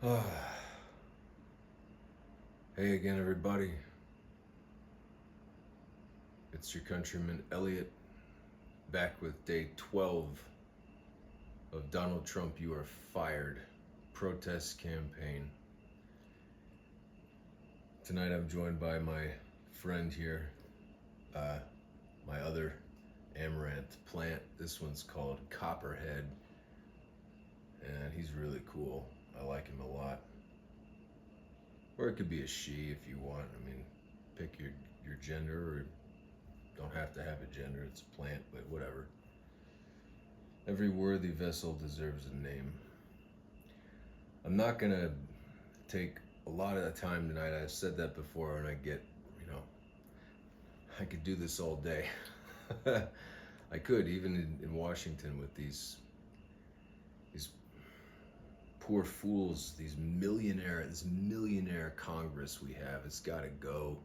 Hey again, everybody. It's your countryman Elliot, back with day 12 of Donald Trump You Are Fired protest campaign. Tonight I'm joined by my friend here, my other amaranth plant. This one's called Copperhead, and he's really cool. I like him a lot. Or it could be a she if you want. I mean, pick your gender, or don't have to have a gender. It's a plant, but whatever. Every worthy vessel deserves a name. I'm not gonna take a lot of the time tonight. I've said that before, and I could do this all day. I could, even in Washington, with these poor fools, this millionaire Congress we have. It's got to go.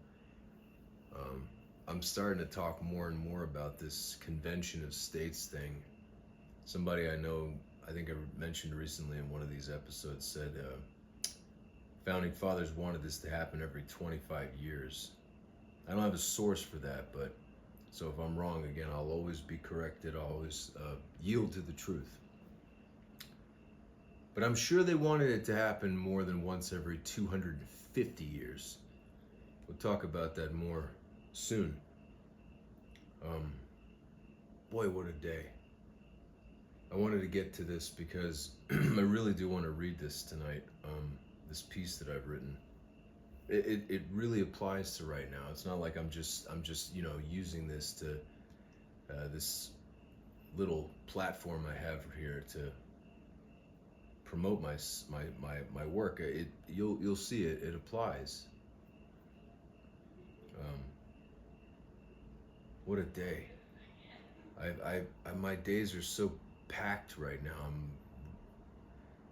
I'm starting to talk more and more about this convention of states thing. Somebody I know, I think I mentioned recently in one of these episodes, said founding fathers wanted this to happen every 25 years. I don't have a source for that, but so if I'm wrong, again, I'll always be corrected. I'll always yield to the truth. But I'm sure they wanted it to happen more than once every 250 years. We'll talk about that more soon. Boy, what a day. I wanted to get to this because I really do want to read this tonight, this piece that I've written. It really applies to right now. It's not like I'm just using this to this little platform I have here to promote my work. You'll see it applies. What a day. My days are so packed right now. I'm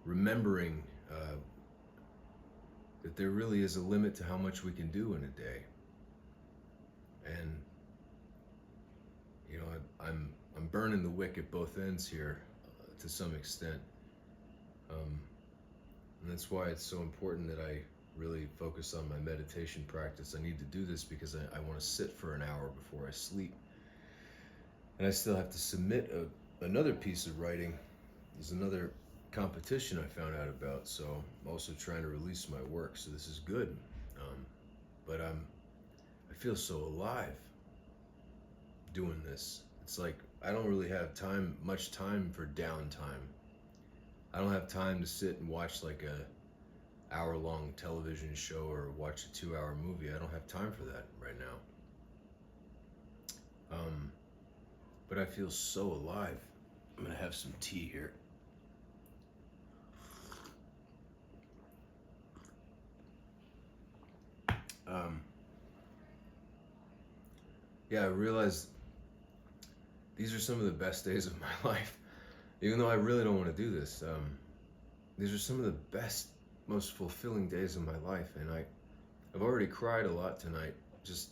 remembering that there really is a limit to how much we can do in a day, and I'm burning the wick at both ends here to some extent, and that's why it's so important that I really focus on my meditation practice. I need to do this because I want to sit for an hour before I sleep, and I still have to submit another piece of writing. There's another competition I found out about, so I'm also trying to release my work, so this is good. But I feel so alive doing this. It's like I don't really have much time for downtime. I don't have time to sit and watch like a hour-long television show or watch a 2-hour movie. I don't have time for that right now. But I feel so alive. I'm gonna have some tea here. I realized these are some of the best days of my life. Even though I really don't want to do this, these are some of the best, most fulfilling days of my life. And I've already cried a lot tonight, just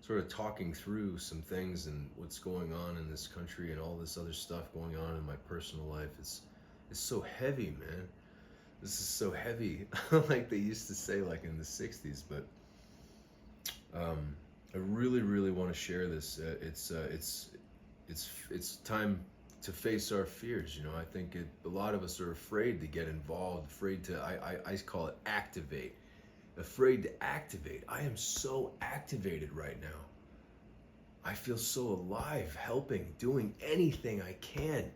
sort of talking through some things and what's going on in this country and all this other stuff going on in my personal life. It's so heavy, man. This is so heavy, like they used to say, like in the '60s. But I really, really want to share this. It's time to face our fears. I think a lot of us are afraid to get involved, afraid to, I call it activate, afraid to activate. I am so activated right now. I feel so alive, helping, doing anything I can,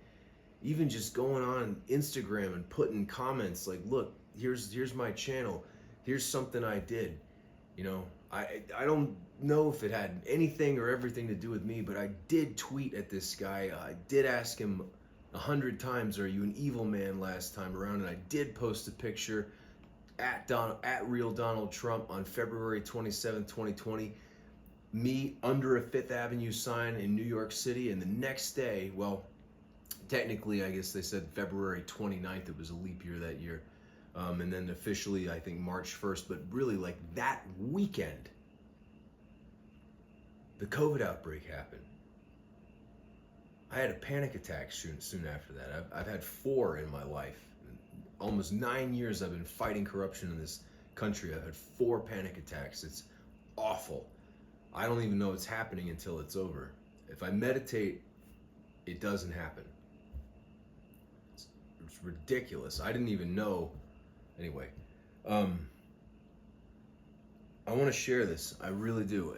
even just going on Instagram and putting comments like, look, here's my channel, here's something I did. I don't know if it had anything or everything to do with me, but I did tweet at this guy. I did ask him 100 times, "Are you an evil man?" last time around, and I did post a picture at real Donald Trump on February 27th, 2020. Me under a Fifth Avenue sign in New York City, and the next day, well, technically, I guess they said February 29th. It was a leap year that year. And then officially, I think March 1st, but really like that weekend, the COVID outbreak happened. I had a panic attack soon after that. I've had 4 in my life, almost 9 years I've been fighting corruption in this country. I've had 4 panic attacks. It's awful. I don't even know it's happening until it's over. If I meditate, it doesn't happen. It's ridiculous. I didn't even know. Anyway, I want to share this. I really do.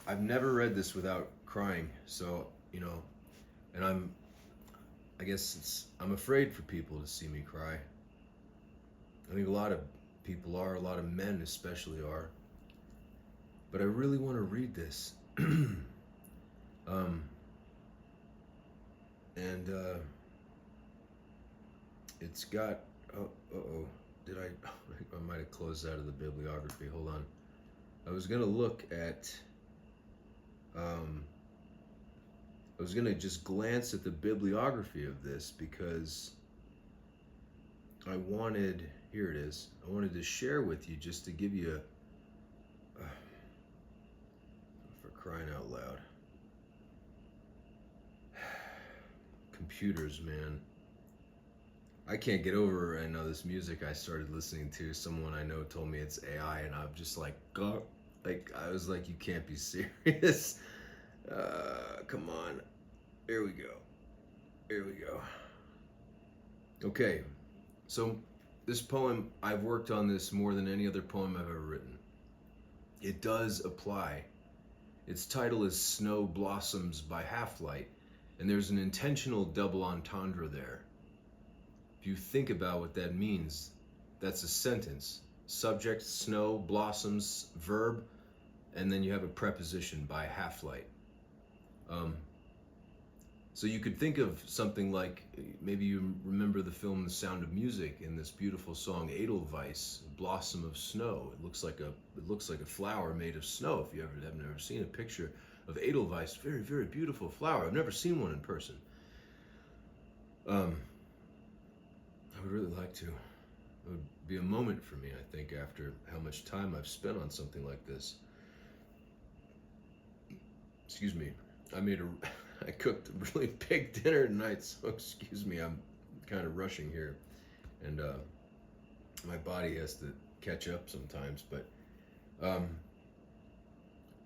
I've never read this without crying. So, and I'm afraid for people to see me cry. I think a lot of people are, a lot of men especially are. But I really want to read this. It's got, I might have closed out of the bibliography. Hold on. I was going to look at, I was going to just glance at the bibliography of this because I wanted, here it is, I wanted to share with you just to give you for crying out loud. Computers, man. I can't get over, I know this music I started listening to, someone I know told me it's AI, and I'm just like, God, I was like, you can't be serious. Come on. Here we go. Okay, so this poem, I've worked on this more than any other poem I've ever written. It does apply. Its title is Snow Blossoms by Half-Light, and there's an intentional double entendre there. If you think about what that means, that's a sentence. Subject, snow, blossoms, verb, and then you have a preposition by Half-Light. So you could think of something like, maybe you remember the film The Sound of Music in this beautiful song Edelweiss, Blossom of Snow. It looks like a flower made of snow. If you have never seen a picture of Edelweiss, very, very beautiful flower. I've never seen one in person. I would really like to. It would be a moment for me, I think, after how much time I've spent on something like this. Excuse me. I cooked a really big dinner tonight, so excuse me, I'm kind of rushing here. And my body has to catch up sometimes, but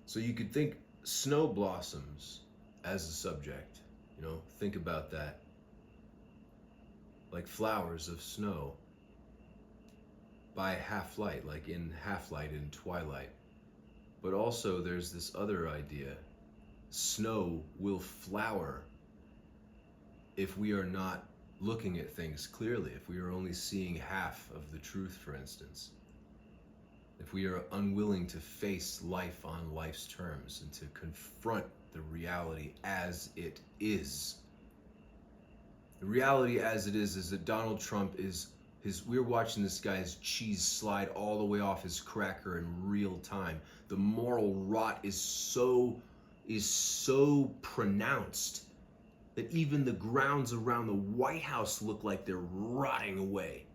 so you could think snow blossoms as a subject, think about that. Like flowers of snow by Half-Light, like in Half-Light in Twilight. But also there's this other idea. Snow will flower if we are not looking at things clearly, if we are only seeing half of the truth, for instance. If we are unwilling to face life on life's terms and to confront the reality as it is. The reality as it is that Donald Trump we're watching this guy's cheese slide all the way off his cracker in real time. The moral rot is so pronounced that even the grounds around the White House look like they're rotting away.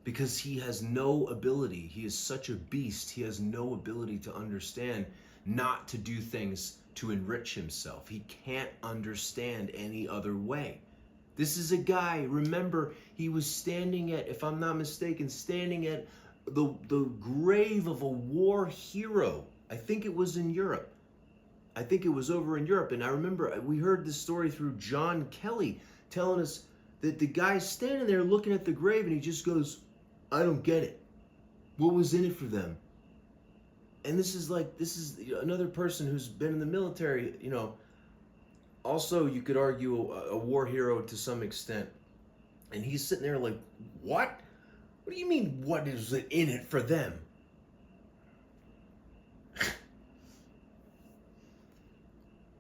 Because he has no ability, he is such a beast, he has no ability to understand not to do things to enrich himself. He can't understand any other way. This is a guy, remember, he was standing at, if I'm not mistaken, standing at the grave of a war hero. I think it was in Europe. I think it was over in Europe. And I remember we heard this story through John Kelly telling us that the guy's standing there looking at the grave and he just goes, I don't get it. What was in it for them? And this is another person who's been in the military, also you could argue a war hero to some extent. And he's sitting there like, what? What do you mean, what is in it for them?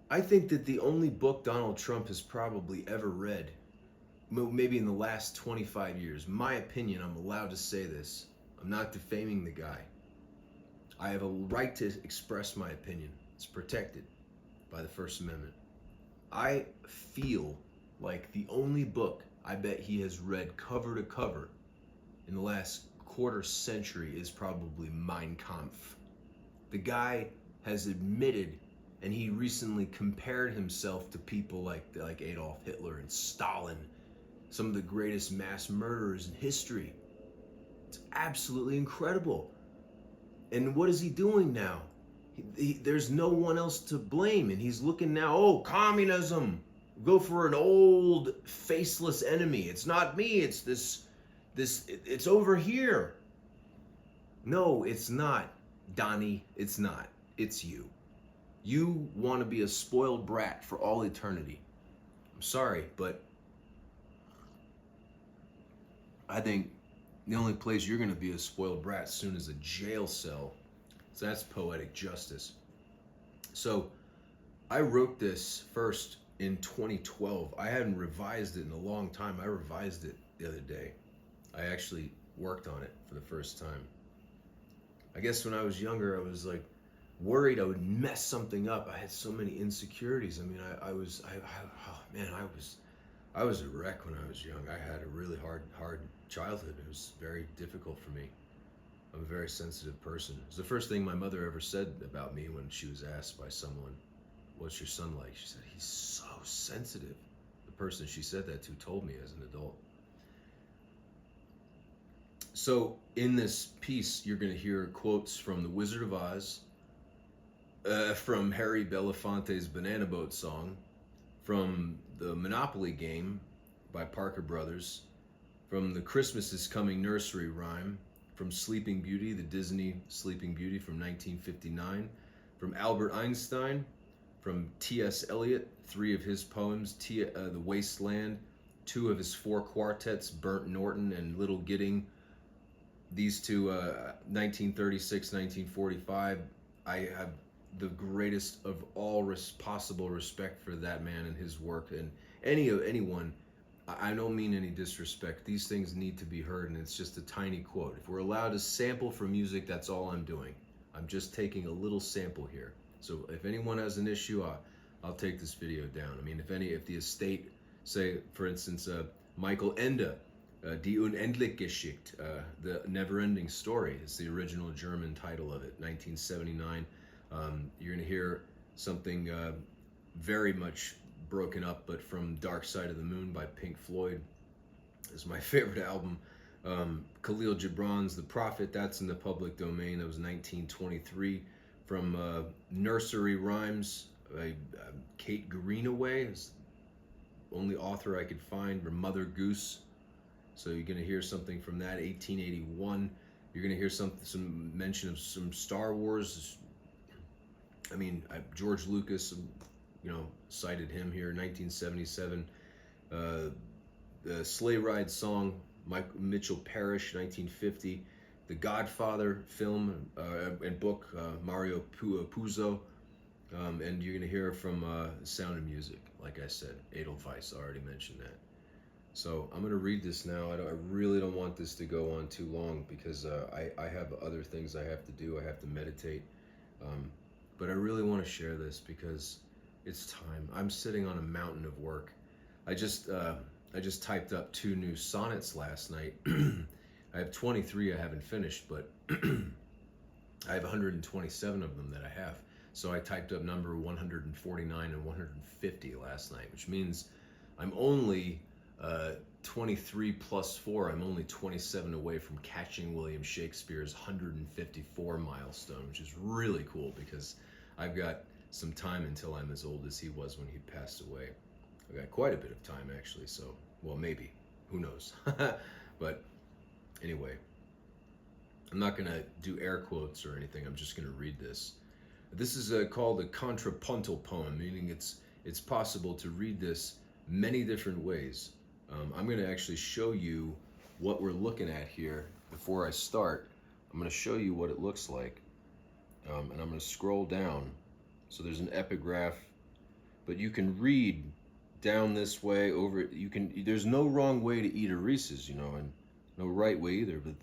I think that the only book Donald Trump has probably ever read, maybe in the last 25 years, my opinion, I'm allowed to say this, I'm not defaming the guy. I have a right to express my opinion. It's protected by the First Amendment. I feel like the only book I bet he has read cover to cover in the last quarter century is probably Mein Kampf. The guy has admitted, and he recently compared himself to people like Adolf Hitler and Stalin, some of the greatest mass murderers in history. It's absolutely incredible. And what is he doing now? There's no one else to blame, and he's looking now, oh, communism. Go for an old faceless enemy. It's not me, it's it's over here. No, it's not, Donnie. It's not. It's you. You want to be a spoiled brat for all eternity. I'm sorry, but I think the only place you're going to be a spoiled brat soon is a jail cell. So that's poetic justice. So I wrote this first in 2012. I hadn't revised it in a long time. I revised it the other day. I actually worked on it for the first time. I guess when I was younger, I was like worried I would mess something up. I had so many insecurities. I mean, I was a wreck when I was young. I had a really hard childhood. It was very difficult for me. I'm a very sensitive person. It was the first thing my mother ever said about me when she was asked by someone, "What's your son like?" She said, "He's so sensitive." The person she said that to told me as an adult. So in this piece, you're going to hear quotes from The Wizard of Oz, from Harry Belafonte's Banana Boat song, from the Monopoly game by Parker Brothers, from the Christmas is Coming nursery rhyme, from Sleeping Beauty, the Disney Sleeping Beauty from 1959, from Albert Einstein, from T.S. Eliot, 3 of his poems, The Wasteland, 2 of his 4 quartets, Burnt Norton and Little Gidding. These 2, 1936, 1945. I have the greatest of all possible respect for that man and his work, and anyone. I don't mean any disrespect. These things need to be heard, and it's just a tiny quote. If we're allowed to sample for music, that's all I'm doing. I'm just taking a little sample here. So if anyone has an issue, I'll take this video down. I mean, if the estate, say, for instance, Michael Ende, Die Unendlichgeschichte, the never-ending story, is the original German title of it, 1979. You're gonna hear something very much broken up, but from Dark Side of the Moon by Pink Floyd is my favorite album. Khalil Gibran's The Prophet, that's in the public domain. That was 1923. From Nursery Rhymes, Kate Greenaway is the only author I could find, or Mother Goose. So you're gonna hear something from that, 1881. You're gonna hear some mention of some Star Wars. I mean, George Lucas, cited him here, 1977. The Sleigh Ride song, Mitchell Parrish, 1950. The Godfather film and book, Mario Puzo. And you're going to hear from Sound of Music, like I said, Edelweiss, I already mentioned that. So I'm going to read this now. I really don't want this to go on too long because I have other things I have to do. I have to meditate. But I really want to share this because it's time. I'm sitting on a mountain of work. I just typed up 2 new sonnets last night. I have 23 I haven't finished, but I have 127 of them that I have. So I typed up number 149 and 150 last night, which means I'm only 23 plus 4. I'm only 27 away from catching William Shakespeare's 154 milestone, which is really cool because I've got some time until I'm as old as he was when he passed away. I've got quite a bit of time, actually, so, well, maybe. Who knows? But anyway, I'm not going to do air quotes or anything. I'm just going to read this. This is called a contrapuntal poem, meaning it's possible to read this many different ways. I'm going to actually show you what we're looking at here before I start. I'm going to show you what it looks like, and I'm going to scroll down. So there's an epigraph, but you can read down this way over. There's no wrong way to eat a Reese's, and no right way either. But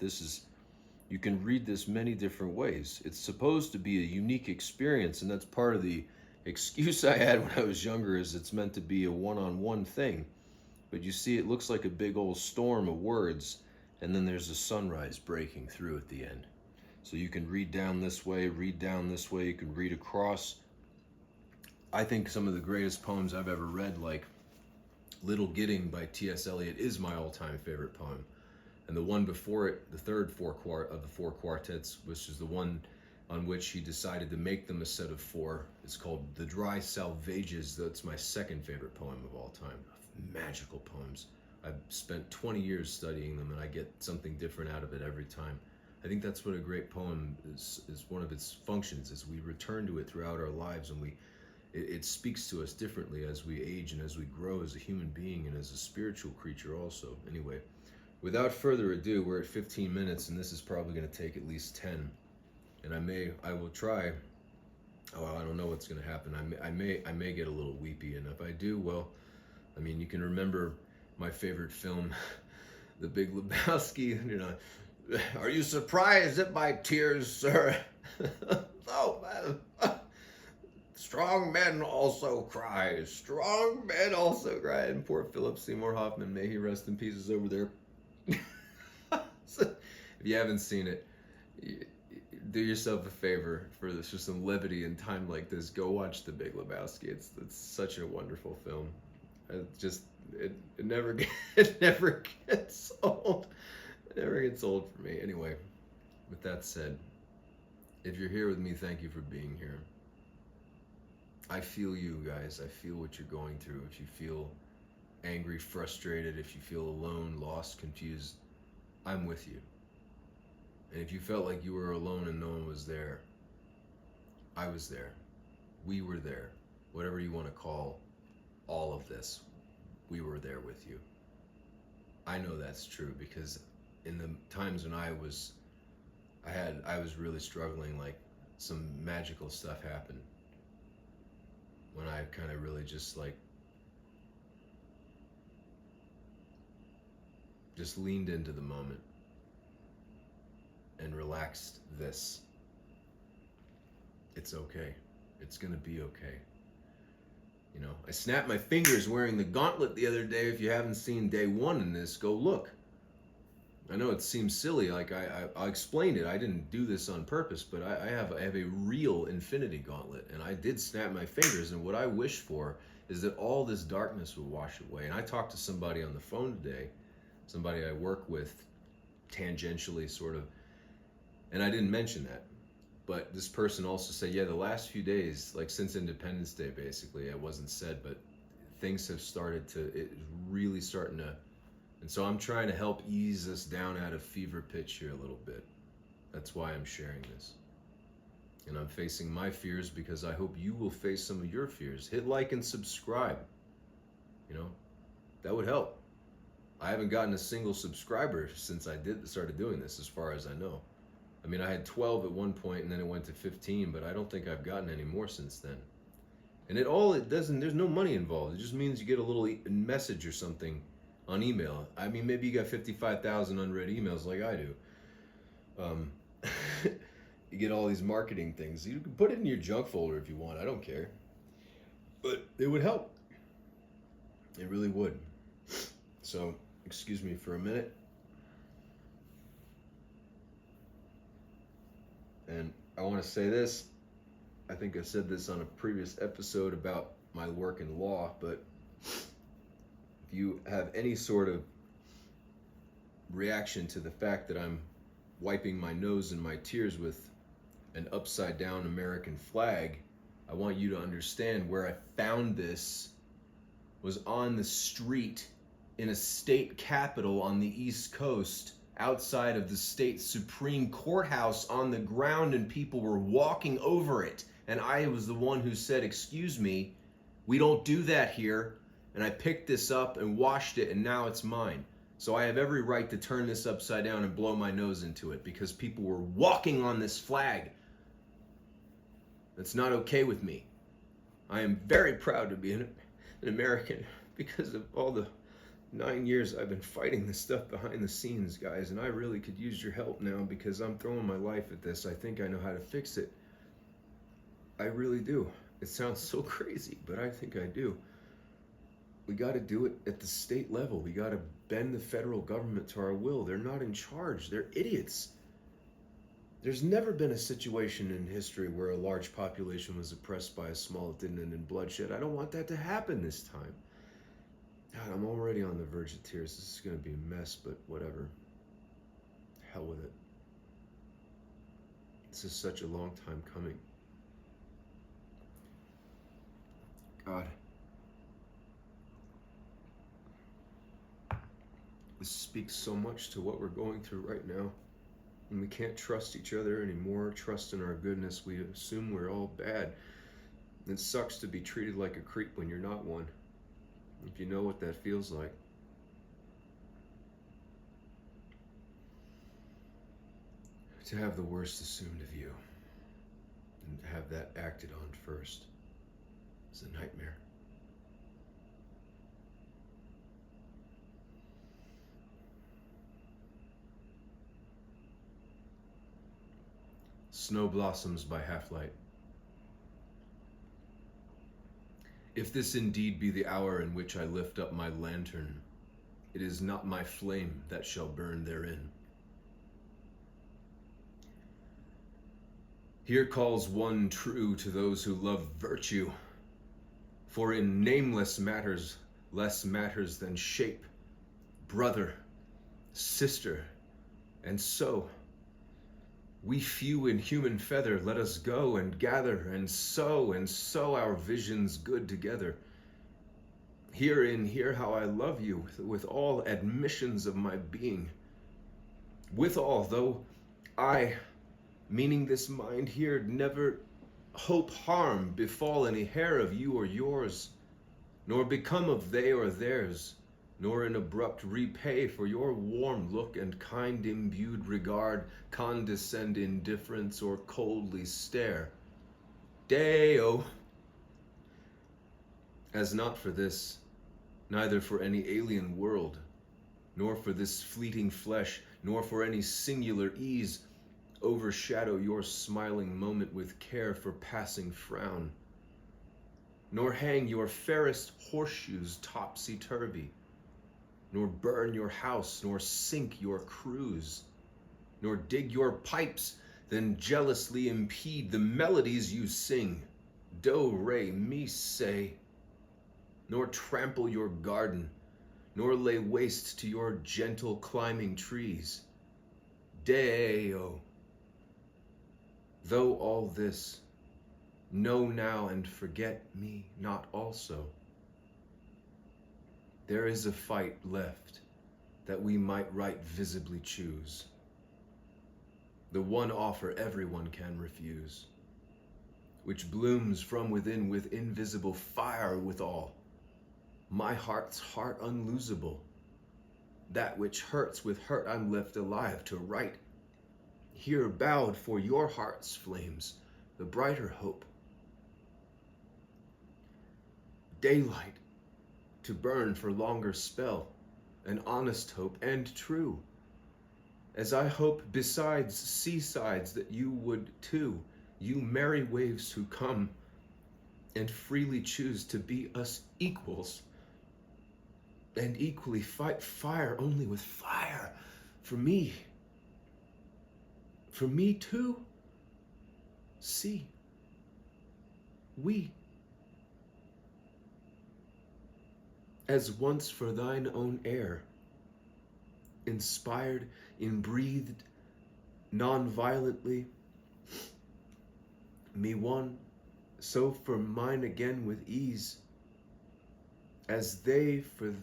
you can read this many different ways. It's supposed to be a unique experience, and that's part of the excuse I had when I was younger. Is it's meant to be a one-on-one thing. But you see, it looks like a big old storm of words, and then there's a sunrise breaking through at the end. So you can read down this way, you can read across. I think some of the greatest poems I've ever read, like Little Gidding by T.S. Eliot is my all-time favorite poem. And the one before it, the third of the four quartets, which is the one on which he decided to make them a set of four, is called The Dry Salvages. That's my second favorite poem of all time. Magical poems. I've spent 20 years studying them, and I get something different out of it every time. I think that's what a great poem is one of its functions, is we return to it throughout our lives, and it speaks to us differently as we age and as we grow as a human being and as a spiritual creature also. Anyway, without further ado, we're at 15 minutes, and this is probably going to take at least 10. And I will try. Oh, I don't know what's going to happen. I may get a little weepy, and if I do, well, I mean, you can remember my favorite film, The Big Lebowski. You know, are you surprised at my tears, sir? Oh, man. Strong men also cry. Strong men also cry. And poor Philip Seymour Hoffman, may he rest in peace, is over there. So, if you haven't seen it, do yourself a favor for some levity in time like this. Go watch The Big Lebowski. It's such a wonderful film. It never gets old. It never gets old for me. Anyway, with that said, if you're here with me, thank you for being here. I feel you guys. I feel what you're going through. If you feel angry, frustrated, if you feel alone, lost, confused, I'm with you. And if you felt like you were alone and no one was there, I was there. We were there. Whatever you want to call all of this, we were there with you. I know that's true because in the times when I was really struggling, like some magical stuff happened. When I kind of really just leaned into the moment and relaxed this. It's okay. It's gonna be okay. You know, I snapped my fingers wearing the gauntlet the other day. If you haven't seen day one in this, go look. I know it seems silly, like I explained it. I didn't do this on purpose, but I have a real infinity gauntlet, and I did snap my fingers, and what I wish for is that all this darkness would wash away. And I talked to somebody on the phone today, somebody I work with tangentially sort of, and I didn't mention that. But this person also said, yeah, the last few days, like since Independence Day, basically, it wasn't said, but things have started to, it's really starting to, and so I'm trying to help ease us down out of fever pitch here a little bit. That's why I'm sharing this. And I'm facing my fears because I hope you will face some of your fears. Hit like and subscribe. You know, that would help. I haven't gotten a single subscriber since I started doing this, as far as I know. I mean, I had 12 at one point, and then it went to 15, but I don't think I've gotten any more since then. And there's no money involved. It just means you get a little message or something on email. I mean, maybe you got 55,000 unread emails like I do. You get all these marketing things. You can put it in your junk folder if you want. I don't care. But it would help. It really would. So, excuse me for a minute. And I want to say this. I think I said this on a previous episode about my work in law, but if you have any sort of reaction to the fact that I'm wiping my nose and my tears with an upside down American flag, I want you to understand where I found this was on the street in a state capitol on the East Coast, outside of the state Supreme Courthouse on the ground, and people were walking over it. And I was the one who said, excuse me, we don't do that here. And I picked this up and washed it, and now it's mine. So I have every right to turn this upside down and blow my nose into it because people were walking on this flag. That's not okay with me. I am very proud to be an American because of all the 9 years I've been fighting this stuff behind the scenes, guys, and I really could use your help now because I'm throwing my life at this. I think I know how to fix it. I really do. It sounds so crazy, but I think I do. We got to do it at the state level. We got to bend the federal government to our will. They're not in charge. They're idiots. There's never been a situation in history where a large population was oppressed by a small, it didn't end in bloodshed. I don't want that to happen this time. God, I'm already on the verge of tears. This is going to be a mess, but whatever. Hell with it. This is such a long time coming. God. This speaks so much to what we're going through right now. And we can't trust each other anymore, trust in our goodness. We assume we're all bad. It sucks to be treated like a creep when you're not one. If you know what that feels like. To have the worst assumed of you and to have that acted on first is a nightmare. Snow Blossoms by Half-Light. If this indeed be the hour in which I lift up my lantern, it is not my flame that shall burn therein. Here calls one true to those who love virtue, for in nameless matters less matters than shape, brother, sister, and so. We few in human feather, let us go and gather and sow our visions good together. Hear how I love you with all admissions of my being. Withal, though I, meaning this mind here, never hope harm befall any hair of you or yours, nor become of they or theirs, nor in abrupt repay for your warm look and kind imbued regard condescend indifference or coldly stare. Deo! As not for this, neither for any alien world, nor for this fleeting flesh, nor for any singular ease, overshadow your smiling moment with care for passing frown, nor hang your fairest horseshoes topsy-turvy, nor burn your house, nor sink your cruise, nor dig your pipes, then jealously impede the melodies you sing, do, re, mi, say, nor trample your garden, nor lay waste to your gentle climbing trees. Deo! Though all this, know now and forget me not also. There is a fight left that we might right visibly choose. The one offer everyone can refuse, which blooms from within with invisible fire withal. My heart's heart unlosable. That which hurts with hurt I'm left alive to right. Here bowed for your heart's flames, the brighter hope. Daylight to burn for longer spell, an honest hope and true. As I hope besides seasides that you would too, you merry waves who come and freely choose to be us equals, and equally fight fire only with fire for me too. See, we, as once for thine own air, inspired, inbreathed, non-violently, me one, so for mine again with ease, as they for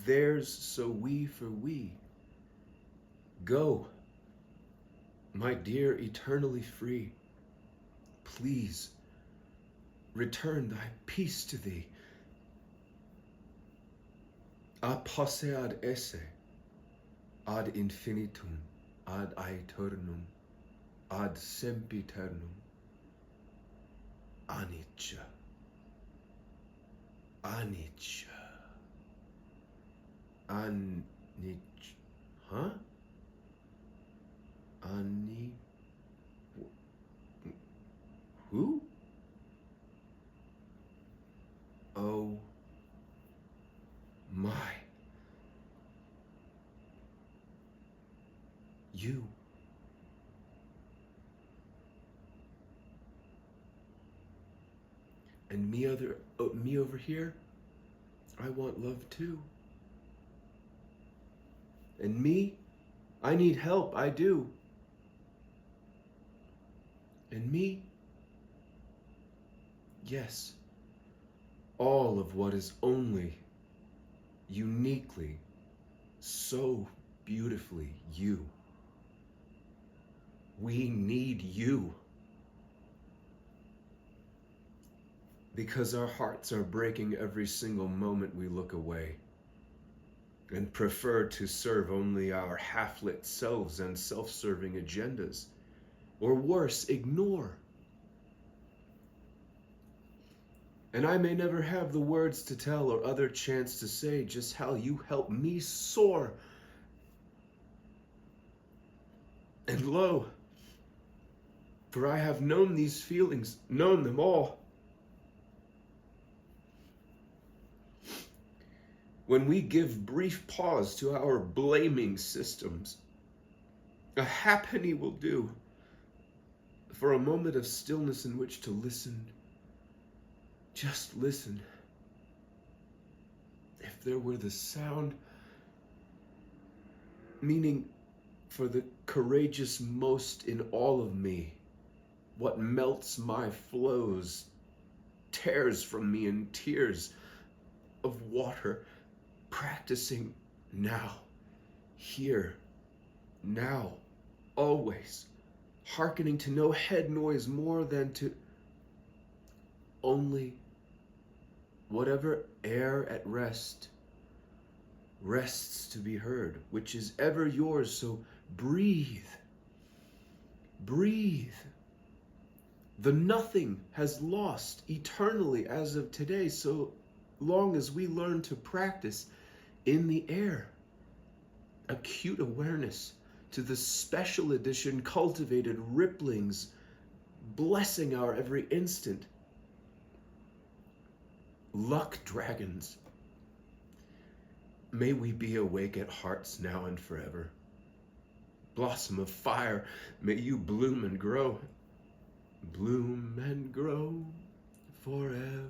theirs, so we for we. Go, my dear, eternally free, please, return thy peace to thee. A possead esse, ad infinitum, ad aeternum, ad sempiternum, anicca, anicca, huh? Who? Oh my. You. And me over here, I want love too. And me, I need help, I do. And me, yes, all of what is only, uniquely, so beautifully you. We need you. Because our hearts are breaking every single moment we look away and prefer to serve only our half-lit selves and self-serving agendas. Or worse, ignore. And I may never have the words to tell or other chance to say just how you help me soar. And lo, for I have known these feelings, known them all. When we give brief pause to our blaming systems, a halfpenny will do for a moment of stillness in which to listen. Just listen. If there were the sound, meaning for the courageous most in all of me, what melts my flows, tears from me in tears of water, practicing now, here, now, always, hearkening to no head noise more than to only whatever air at rest rests to be heard, which is ever yours. So breathe, breathe. The nothing has lost eternally as of today, so long as we learn to practice in the air. Acute awareness to the special edition cultivated ripplings blessing our every instant. Luck dragons, may we be awake at hearts now and forever. Blossom of fire, may you bloom and grow. Bloom and grow forever.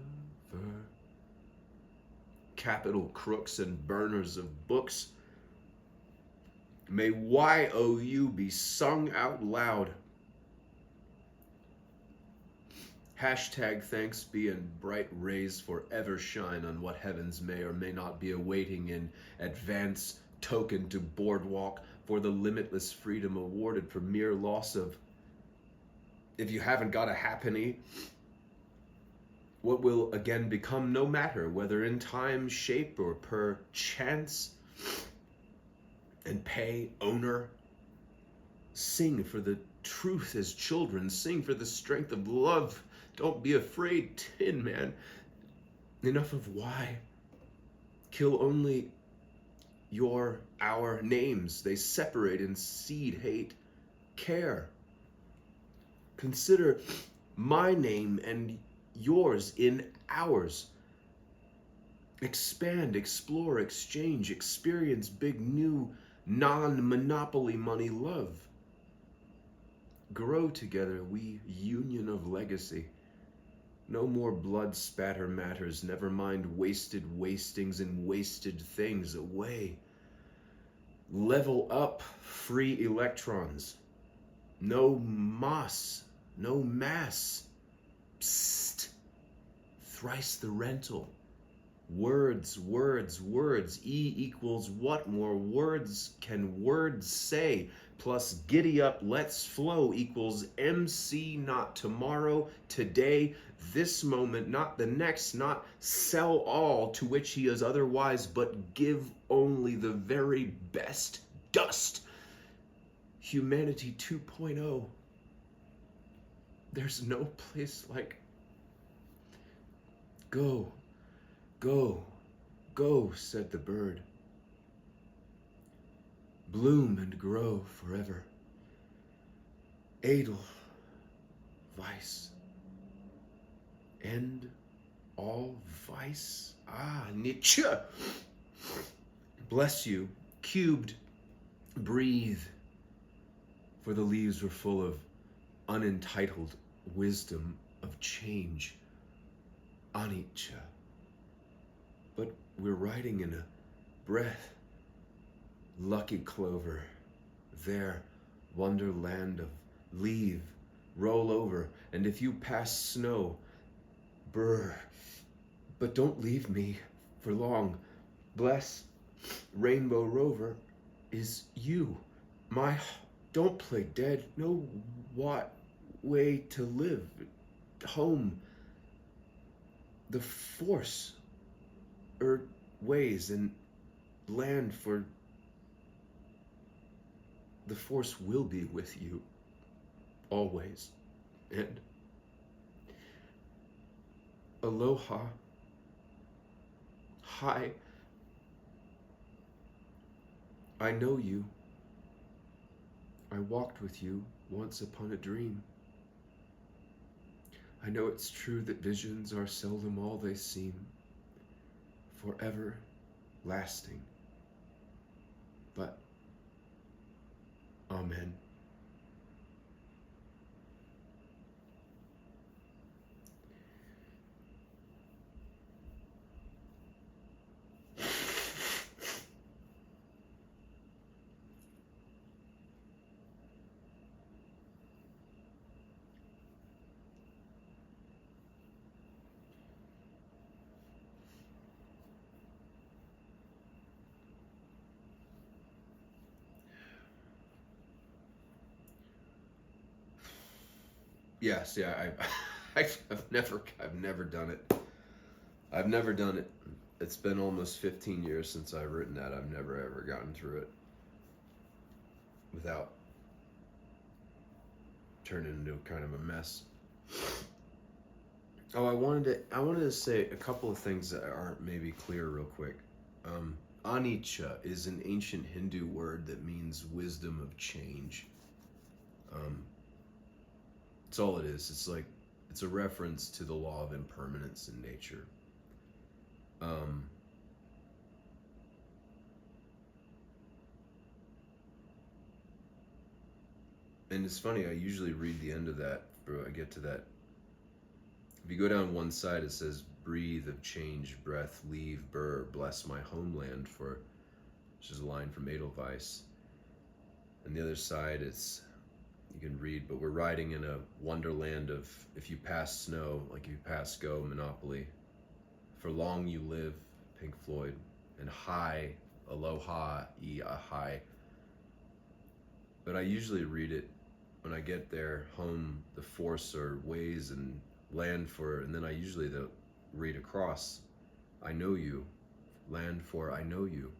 Capital crooks and burners of books, may YOU be sung out loud. Hashtag thanks be and bright rays forever shine on what heavens may or may not be awaiting in advance token to boardwalk for the limitless freedom awarded for mere loss of, if you haven't got a halfpenny, what will again become no matter, whether in time, shape, or per chance, and pay owner. Sing for the truth as children, sing for the strength of love. Don't be afraid, Tin Man. Enough of why. Kill only our names. They separate and seed hate. Care. Consider my name and yours in ours. Expand, explore, exchange, experience big new non-monopoly money love. Grow together, we union of legacy. No more blood spatter matters, never mind wasted wastings and wasted things away. Level up, free electrons. No moss, no mass. Psst. Thrice the rental. Words, words, words. E equals what more words can words say? Plus giddy up, let's flow equals MC, not tomorrow, today, this moment, not the next, not sell all to which he is otherwise, but give only the very best dust. Humanity 2.0. There's no place like go. Go, go, said the bird. Bloom and grow forever. Edel, vice. End all vice. Ah, Nietzsche. Bless you. Cubed, breathe. For the leaves were full of unentitled wisdom of change. Anicca. But we're writing in a breath. lucky clover, there, wonderland of leave, roll over, and if you pass snow, brr, but don't leave me for long. Bless, rainbow rover, is you. My, don't play dead, no what way to live, home, the force, ways and land for the force will be with you always. And aloha, hi, I know you. I walked with you once upon a dream. I know it's true that visions are seldom all they seem, forever lasting. But, amen. Yes, yeah, I've never done it. I've never done it. It's been almost 15 years since I've written that. I've never ever gotten through it without turning into kind of a mess. Oh, I wanted to say a couple of things that aren't maybe clear real quick. Anicca is an ancient Hindu word that means wisdom of change. That's all it is. It's a reference to the law of impermanence in nature. And it's funny, I usually read the end of that, or I get to that. If you go down one side, it says, breathe of change, breath, leave, burr, bless my homeland, which is a line from Edelweiss. And the other side, you can read, but we're riding in a wonderland of, if you pass snow, like if you pass go, Monopoly. For long you live, Pink Floyd. And hi, aloha, ahai. But I usually read it when I get there, home, the force or ways and land for, and then I usually read across, I know you, land for I know you,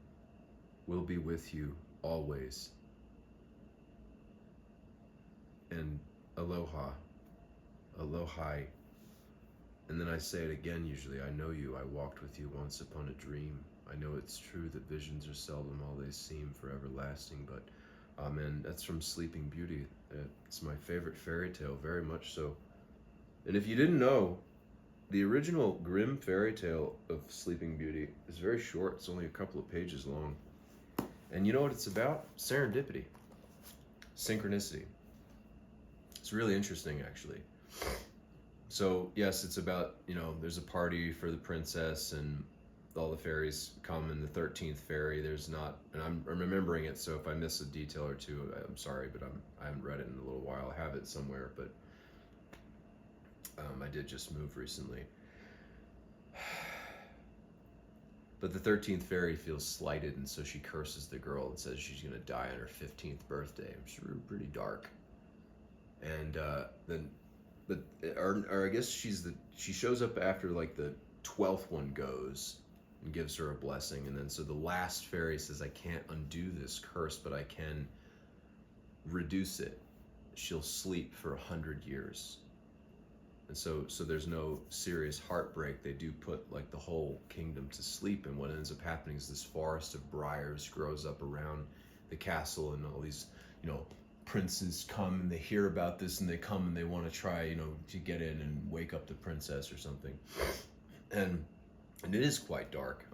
will be with you always. And aloha, aloha. And then I say it again usually, I know you, I walked with you once upon a dream. I know it's true that visions are seldom all they seem, forever lasting, but amen. That's from Sleeping Beauty. It's my favorite fairy tale, very much so. And if you didn't know, the original Grimm fairy tale of Sleeping Beauty is very short. It's only a couple of pages long. And you know what it's about? Serendipity. Synchronicity. It's really interesting, actually. So, yes, it's about, there's a party for the princess and all the fairies come, and the 13th fairy, there's not, and I'm remembering it, so if I miss a detail or two, I'm sorry, but I haven't read it in a little while. I have it somewhere, but I did just move recently. But the 13th fairy feels slighted, and so she curses the girl and says she's going to die on her 15th birthday. It's pretty dark. And or I guess she shows up after like the 12th one goes and gives her a blessing, and then so the last fairy says, I can't undo this curse, but I can reduce it. She'll sleep for 100 years. And so there's no serious heartbreak. They do put like the whole kingdom to sleep, and what ends up happening is this forest of briars grows up around the castle, and all these, princes come and they hear about this, and they come and they want to try, to get in and wake up the princess or something. And it is quite dark,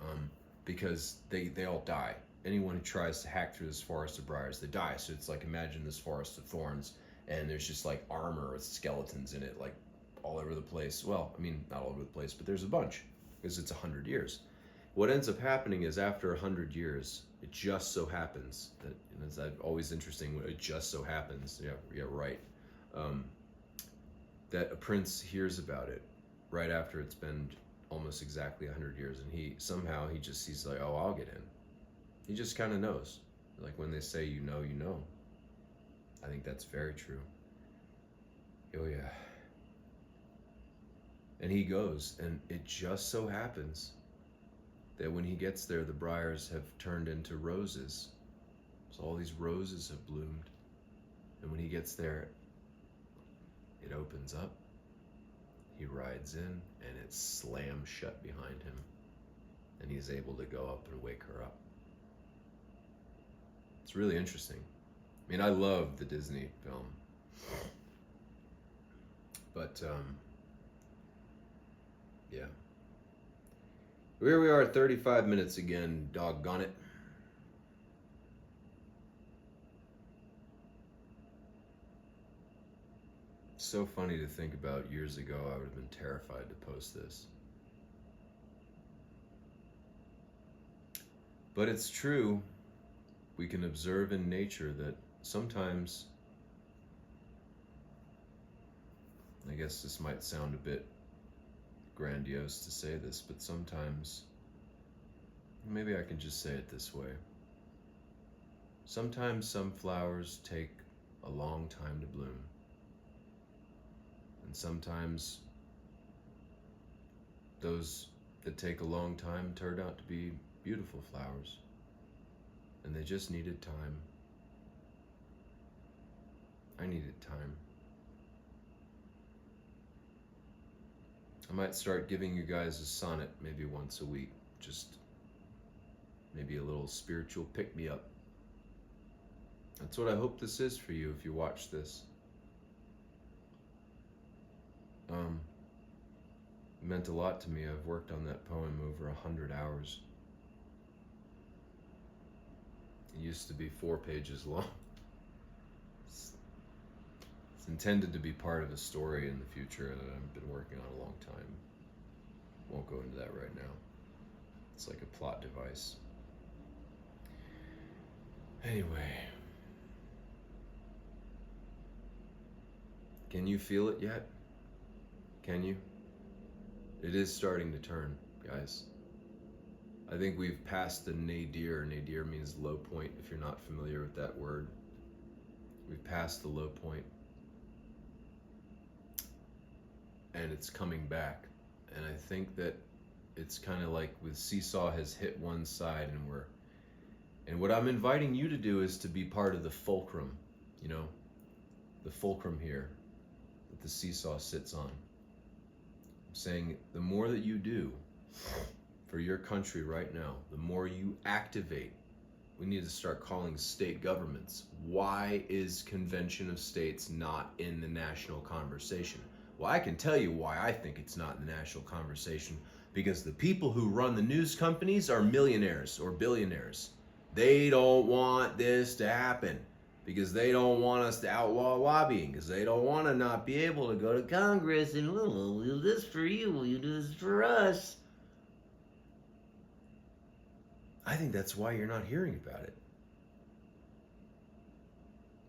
because they all die. Anyone who tries to hack through this forest of briars, they die. So it's like, imagine this forest of thorns, and there's just like armor with skeletons in it, like all over the place. Well, I mean, not all over the place, but there's a bunch, because it's 100 years. What ends up happening is after 100 years, It just so happens that, and it's always interesting when it just so happens. Yeah, right. That a prince hears about it right after it's been almost exactly 100 years, and he's like, oh, I'll get in. He just kind of knows. Like when they say, you know, you know. I think that's very true. Oh yeah. And he goes, and it just so happens that when he gets there, the briars have turned into roses. So all these roses have bloomed. And when he gets there, it opens up. He rides in, and it slams shut behind him. And he's able to go up and wake her up. It's really interesting. I mean, I love the Disney film. But, yeah. Here we are at 35 minutes again, doggone it. It's so funny to think about years ago, I would have been terrified to post this. But it's true, we can observe in nature that sometimes, I guess this might sound a bit grandiose to say this, but sometimes, maybe I can just say it this way. Sometimes some flowers take a long time to bloom. And sometimes those that take a long time turned out to be beautiful flowers. And they just needed time. I needed time. I might start giving you guys a sonnet maybe once a week. Just maybe a little spiritual pick-me-up. That's what I hope this is for you if you watch this. It meant a lot to me. I've worked on that poem over 100 hours. It used to be 4 pages long. It's intended to be part of a story in the future that I've been working on a long time. Won't go into that right now. It's like a plot device. Anyway. Can you feel it yet? Can you? It is starting to turn, guys. I think we've passed the nadir. Nadir means low point, if you're not familiar with that word. We've passed the low point. And it's coming back. And I think that it's kind of like with seesaw has hit one side and what I'm inviting you to do is to be part of the fulcrum, you know, the fulcrum here that the seesaw sits on. I'm saying the more that you do for your country right now, the more you activate. We need to start calling state governments. Why is Convention of States not in the national conversation? Well, I can tell you why I think it's not in the national conversation. Because the people who run the news companies are millionaires or billionaires. They don't want this to happen. Because they don't want us to outlaw lobbying. Because they don't want to not be able to go to Congress and, we'll do this for you, will you do this for us? I think that's why you're not hearing about it.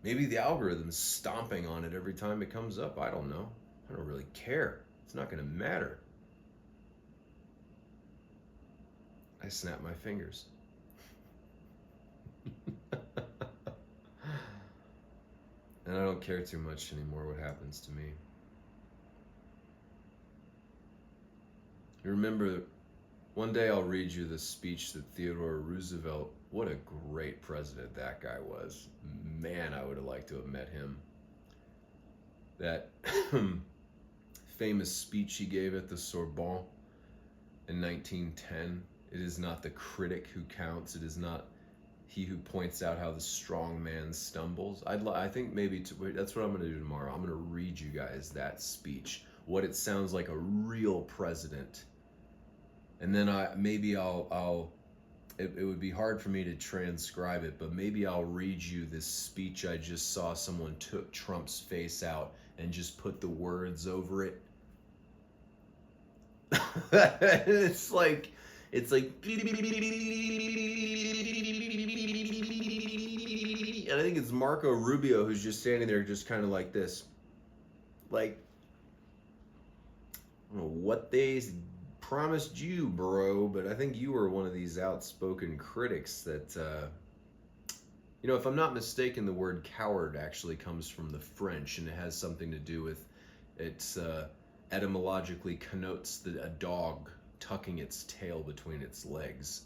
Maybe the algorithm's stomping on it every time it comes up. I don't know. I don't really care. It's not going to matter. I snap my fingers. And I don't care too much anymore what happens to me. You remember, one day I'll read you the speech that Theodore Roosevelt, what a great president that guy was. Man, I would have liked to have met him. That famous speech he gave at the Sorbonne in 1910. It is not the critic who counts. It is not he who points out how the strong man stumbles. I think maybe that's what I'm going to do tomorrow. I'm going to read you guys that speech, what it sounds like a real president, and then it would be hard for me to transcribe it, but maybe I'll read you this speech I just saw someone took Trump's face out and just put the words over it. It's like It's like, and I think it's Marco Rubio who's just standing there just kind of like this. Like, I don't know what they promised you, bro, but I think you were one of these outspoken critics that, you know, if I'm not mistaken, the word coward actually comes from the French, and it has something to do with, it's etymologically connotes a dog tucking its tail between its legs.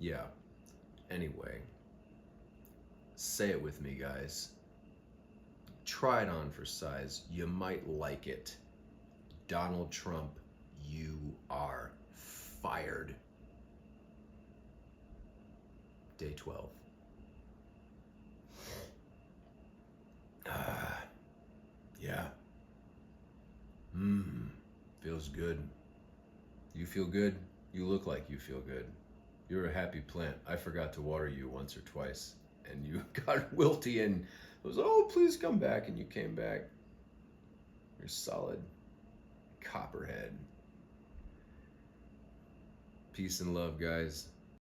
Yeah. Anyway, say it with me, guys. Try it on for size. You might like it. Donald Trump, you are fired. Day 12. Yeah. Feels good. You feel good? You look like you feel good. You're a happy plant. I forgot to water you once or twice, and you got wilty and was, oh, please come back, and you came back. You're solid. Copperhead. Peace and love, guys.